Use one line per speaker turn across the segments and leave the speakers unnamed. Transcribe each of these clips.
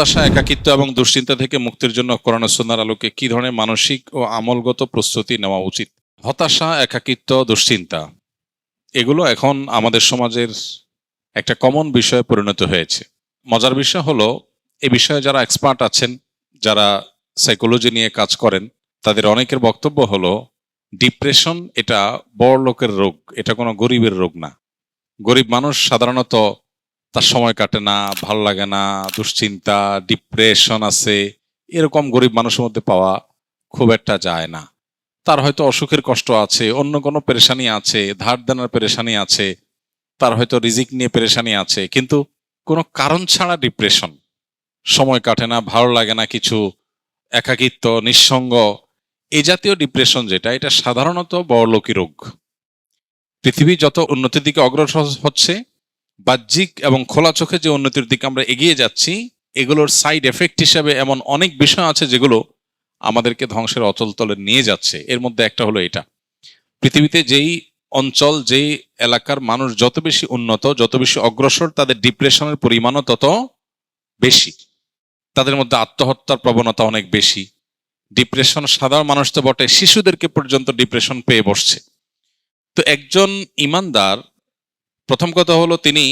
হতাশা, একাকিত্ব এবং দুশ্চিন্তা থেকে মুক্তির জন্য কোরআন ও সুন্নাহর আলোকে কি ধরনের মানসিক ও আমলগত প্রস্তুতি নেওয়া উচিত? হতাশা, একাকিত্ব, দুশ্চিন্তা এগুলো এখন আমাদের সমাজের একটা কমন বিষয়ে পরিণত হয়েছে। মজার বিষয় হলো, এ বিষয়ে যারা এক্সপার্ট আছেন, যারা সাইকোলজি নিয়ে কাজ করেন, তাদের অনেকের বক্তব্য হলো ডিপ্রেশন এটা বড় লোকের রোগ, এটা কোনো গরিবের রোগ না। গরিব মানুষ সাধারণত তার সময় কাটে না, ভালো লাগে না, দুশ্চিন্তা, ডিপ্রেশন আছে, এরকম গরিব মানুষের মধ্যে পাওয়া খুব একটা যায় না। তার হয়তো অসুখের কষ্ট আছে, অন্য কোনো পেরেশানি আছে, ধার দেনার পেরেশানি আছে, তার হয়তো রিজিক নিয়ে পেরেশানি আছে, কিন্তু কোনো কারণ ছাড়া ডিপ্রেশন, সময় কাটে না, ভালো লাগে না কিছু, একাকিত্ব, নিঃসঙ্গ, এই জাতীয় ডিপ্রেশন যেটা, এটা সাধারণত বড়লোকি রোগ। পৃথিবী যত উন্নতির দিকে অগ্রসর হচ্ছে, বাহ্যিক এবং খোলা চোখে যে উন্নতির দিকে আমরা এগিয়ে যাচ্ছি, এগুলোর সাইড এফেক্ট হিসাবে এমন অনেক বিষয় আছে যেগুলো আমাদেরকে ধ্বংসের অতলতলে নিয়ে যাচ্ছে। এর মধ্যে একটা হলো এটা, পৃথিবীতে যেই অঞ্চল, যেই এলাকার মানুষ যত বেশি উন্নত, যত বেশি অগ্রসর, তাদের ডিপ্রেশনের পরিমাণও তত বেশি। তাদের মধ্যে আত্মহত্যার প্রবণতা অনেক বেশি। ডিপ্রেশন সাধারণ মানুষ তো বটে, শিশুদেরকে পর্যন্ত ডিপ্রেশন পেয়ে বসছে। তো একজন ইমানদার, প্রথম কথা হলো তিনি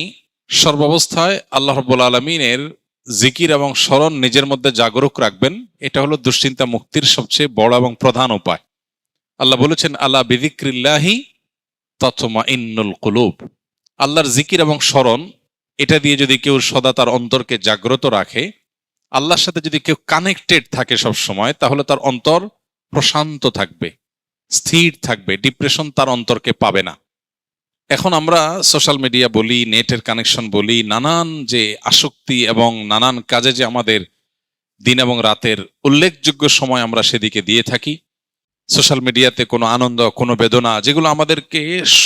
সর্বাবস্থায় আল্লাহ রাব্বুল আলামিনের জিকির এবং স্মরণ নিজের মধ্যে জাগরুক রাখবেন। এটা হলো দুশ্চিন্তা মুক্তির সবচেয়ে বড় এবং প্রধান উপায়। আল্লাহ বলেছেন, আল্লাহ বিযিক্রিল্লাহি তাতমাইন্নুল কুলুব। আল্লাহর জিকির এবং স্মরণ, এটা দিয়ে যদি কেউ সদা তার অন্তরকে জাগ্রত রাখে, আল্লাহর সাথে যদি কেউ কানেক্টেড থাকে সব সময়, তাহলে তার অন্তর প্রশান্ত থাকবে, স্থির থাকবে, ডিপ্রেশন তার অন্তরকে পাবে না। এখন আমরা সোশ্যাল মিডিয়া বলি, নেটের কানেকশন বলি, নানান যে আসক্তি এবং নানান কাজে যে আমাদের দিন এবং রাতের উল্লেখযোগ্য সময় আমরা সেদিকে দিয়ে থাকি। সোশ্যাল মিডিয়াতে কোনো আনন্দ, কোনো বেদনা, যেগুলো আমাদেরকে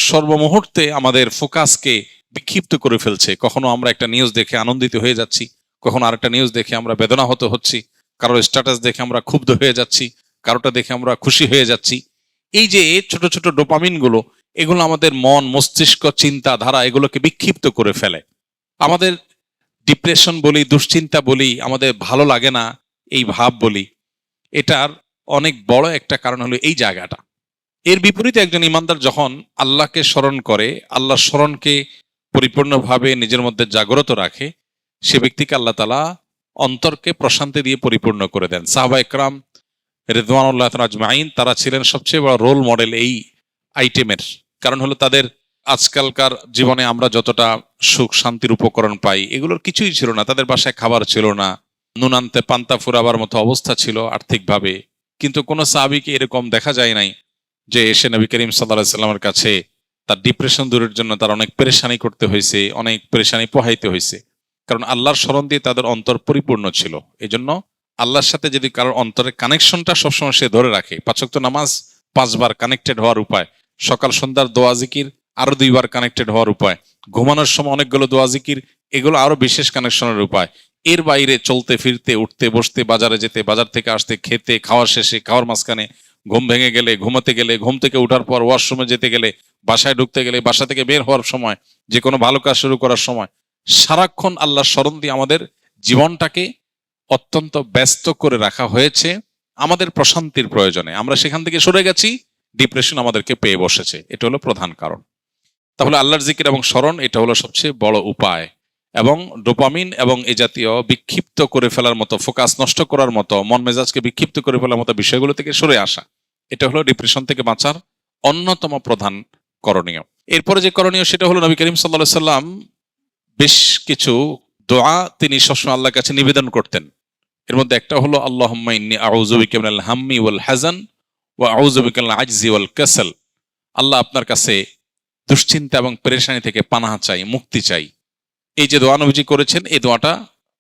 সর্বমুহূর্তে আমাদের ফোকাসকে বিক্ষিপ্ত করে ফেলছে। কখনো আমরা একটা নিউজ দেখে আনন্দিত হয়ে যাচ্ছি, কখনো আরেকটা নিউজ দেখে আমরা বেদনাহত হচ্ছি, কারোর স্ট্যাটাস দেখে আমরা ক্ষুব্ধ হয়ে যাচ্ছি, কারোটা দেখে আমরা খুশি হয়ে যাচ্ছি। এই যে ছোট ছোট ডোপামিন গুলো, এগুলো আমাদের মন, মস্তিষ্ক, চিন্তা ধারা এগুলোকে বিক্ষিপ্ত করে ফেলে। আমাদের ডিপ্রেশন বলি, দুশ্চিন্তা বলি, আমাদের ভালো লাগে না এই ভাব বলি, এটার অনেক বড় একটা কারণ হলো এই জায়গাটা। এর বিপরীতে একজন ইমানদার যখন আল্লাহকে স্মরণ করে, আল্লাহর স্মরণকে পরিপূর্ণভাবে নিজের মধ্যে জাগ্রত রাখে, সে ব্যক্তিকে আল্লাহ তাআলা অন্তরকে প্রশান্তি দিয়ে পরিপূর্ণ করে দেন। সাহাবা একরাম রিদওয়ানুল্লাহ তাআলা আজমাইন, তারা ছিলেন সবচেয়ে বড় রোল মডেল এই আইটেমের। কারণ হলো তাদের আজকালকার জীবনে আমরা যতটা সুখ শান্তির উপকরণ পাই, এগুলোর কিছুই ছিল না। তাদের বাসায় খাবার ছিল না, নুন আনতে পান্তা ফুরাবার মতো অবস্থা ছিল আর্থিকভাবে। কিন্তু কোনো সাহাবীকে এরকম দেখা যায় নাই যে এসে নবী করিম সাল্লাল্লাহু আলাইহি সাল্লামের কাছে তার ডিপ্রেশন দূরের জন্য তার অনেক পেরেশানি করতে হয়েছে, অনেক পেরেশানি পোহাইতে হয়েছে। কারণ আল্লাহর স্মরণ দিয়ে তাদের অন্তর পরিপূর্ণ ছিল। এই জন্য আল্লাহর সাথে যদি কারোর অন্তরের কানেকশনটা সবসময় সে ধরে রাখে, 5 ওয়াক্ত নামাজ 5 বার কানেক্টেড হওয়ার উপায়, সকাল সন্ধ্যার দোয়া জিকির আরো 2 বার কানেক্টেড হওয়ার উপায়, ঘুমানোর সময় অনেকগুলো দোয়া জিকির, এগুলো আরো বিশেষ কানেকশনের উপায়। এর বাইরে চলতে ফিরতে, উঠতে বসতে, বাজারে যেতে, বাজার থেকে আসতে, খেতে, খাওয়ার শেষে, খাওয়ার মাঝখানে, ঘুম ভেঙে গেলে, ঘুমাতে গেলে, ঘুম থেকে ওঠার পর, ওয়াশরুমে যেতে গেলে, বাসায় ঢুকতে গেলে, বাসা থেকে বের হওয়ার সময়, যে কোনো ভালো কাজ শুরু করার সময়, সারাক্ষণ আল্লাহর স্মরণ দিয়ে আমাদের জীবনটাকে অত্যন্ত ব্যস্ত করে রাখা হয়েছে আমাদের প্রশান্তির প্রয়োজনে। আমরা সেখান থেকে সরে গেছি, ডিপ্রেশন আমাদেরকে পেয়ে বসেছে। এটা হলো প্রধান কারণ। তাহলে আল্লাহর জিকির এবং স্মরণ এটা হলো সবচেয়ে বড় উপায়। এবং ডোপামিন এবং এই জাতীয় বিক্ষিপ্ত করে ফেলার মতো, ফোকাস নষ্ট করার মতো, মন মেজাজকে বিক্ষিপ্ত করে ফেলার মতো বিষয়গুলো থেকে সরে আসা, এটা হলো ডিপ্রেশন থেকে বাঁচার অন্যতম প্রধান করণীয়। এরপরে যে করণীয় সেটা হলো, নবী করিম সাল্লাল্লাহু আলাইহি সাল্লাম বেশ কিছু দোয়া তিনি সবসময় আল্লাহর কাছে নিবেদন করতেন। এর মধ্যে একটা হলো, আল্লাহুম্মা ইন্নী আউযু বিকা মিনাল হাম্মি ওয়াল হাযান ওয়া আউযু বিকা মিনাল আজজি ওয়াল কাসাল। আল্লাহ, আপনার কাছে দুশ্চিন্তা এবং পেরেশানি থেকে পানাহ চাই, মুক্তি চাই। এই যে দোয়া নবীজি করেছেন, এই দোয়াটা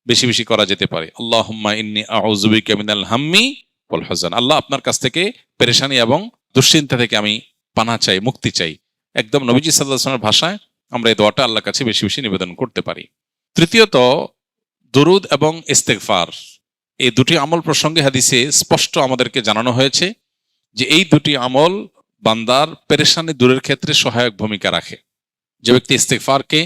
বেশি বেশি করা যেতে পারে। আল্লাহুম্মা ইন্নী আউযু বিকা মিনাল হাম্মি ওয়াল হাযান। আল্লাহ, আপনার কাছ থেকে পেরেশানি এবং দুশ্চিন্তা থেকে আমি পানাহ চাই, মুক্তি চাই। একদম নবীজি সাল্লাল্লাহু আলাইহি ওয়াসাল্লামের ভাষায় আমরা এই দোয়াটা আল্লাহর কাছে বেশি বেশি নিবেদন করতে পারি। তৃতীয়ত, দুরুদ এবং ইস্তেগফার, এই দুটি আমল প্রসঙ্গে হাদিসে স্পষ্ট আমাদেরকে জানানো হয়েছে যে এই দুটি আমল বান্দার পেরেশানি দূরের ক্ষেত্রে সহায়ক ভূমিকা রাখে। যে ব্যক্তি ইস্তেগফারকে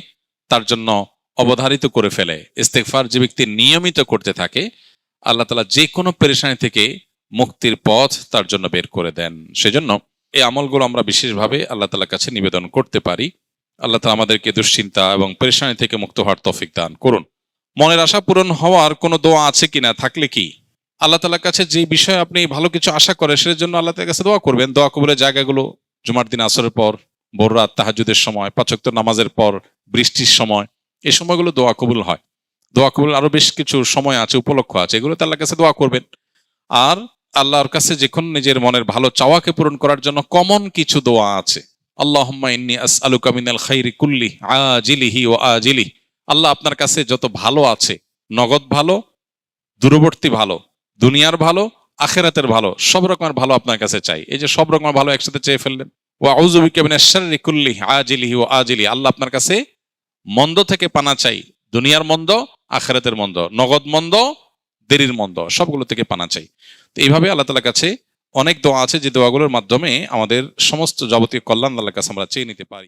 তার জন্য অবধারিত করে ফেলে, ইস্তেগফার যে ব্যক্তি নিয়মিত করতে থাকে, আল্লাহ তাআলা যে কোনো পেরেশানি থেকে মুক্তির পথ তার জন্য বের করে দেন। সেজন্য এই আমলগুলো আমরা বিশেষভাবে আল্লাহ তাআলার কাছে নিবেদন করতে পারি। আল্লাহ তাআলা আমাদেরকে দুশ্চিন্তা এবং পেরেশানি থেকে মুক্ত হওয়ার তৌফিক দান করুন। মনের আশা পূরণ হওয়ার কোনো দোয়া আছে কিনা, থাকলে কি আল্লাহ তাআলার কাছে যে বিষয়ে আপনি ভালো কিছু আশা করেন সেটার জন্য আল্লাহ তাআলার কাছে দোয়া করবেন। দোয়া কবুলের জায়গাগুলো জুমার দিন আসরের পর, ভোর রাত তাহাজ্জুদের সময়, পাঁচ ওয়াক্ত নামাজের পর, বৃষ্টির সময়, এই সময়গুলো দোয়া কবুল হয়। দোয়া কবুল আরো বেশ কিছু সময় আছে, উপলক্ষ আছে, এগুলোতে আল্লাহর কাছে দোয়া করবেন। আর আল্লাহর কাছে যখন নিজের মনের ভালো চাওয়াকে পূরণ করার জন্য কমন কিছু দোয়া আছে। আল্লাহুম্মা ইন্নী আসআলুকা মিনাল খাইরি কুল্লি আজিলিহি ওয়া আজিলিহি। আল্লাহ আপনার কাছে যত ভালো আছে, নগদ ভালো, দূরবর্তী ভালো, দুনিয়ার ভালো, আখেরাতের ভালো, সব রকমের ভালো আপনার কাছে চাই। এই যে সব রকমের ভালো একসাথে চেয়ে ফেললেন। ওয়া আউযু বিকা মিনাশ শাররি কুল্লি আজিলিহি ওয়া আজিলিহি। আল্লাহ আপনার কাছে মন্দ থেকে পানা চাই, দুনিয়ার মন্দ, আখেরাতের মন্দ, নগদ মন্দ, দেরির মন্দ, সবগুলো থেকে পানা চাই। তো এইভাবে আল্লাহ তাআলার কাছে অনেক দোয়া আছে যে দোয়াগুলোর মাধ্যমে আমাদের সমস্ত যাবতীয় কল্যাণ আল্লাহর কাছে আমরা চেয়ে নিতে পারি।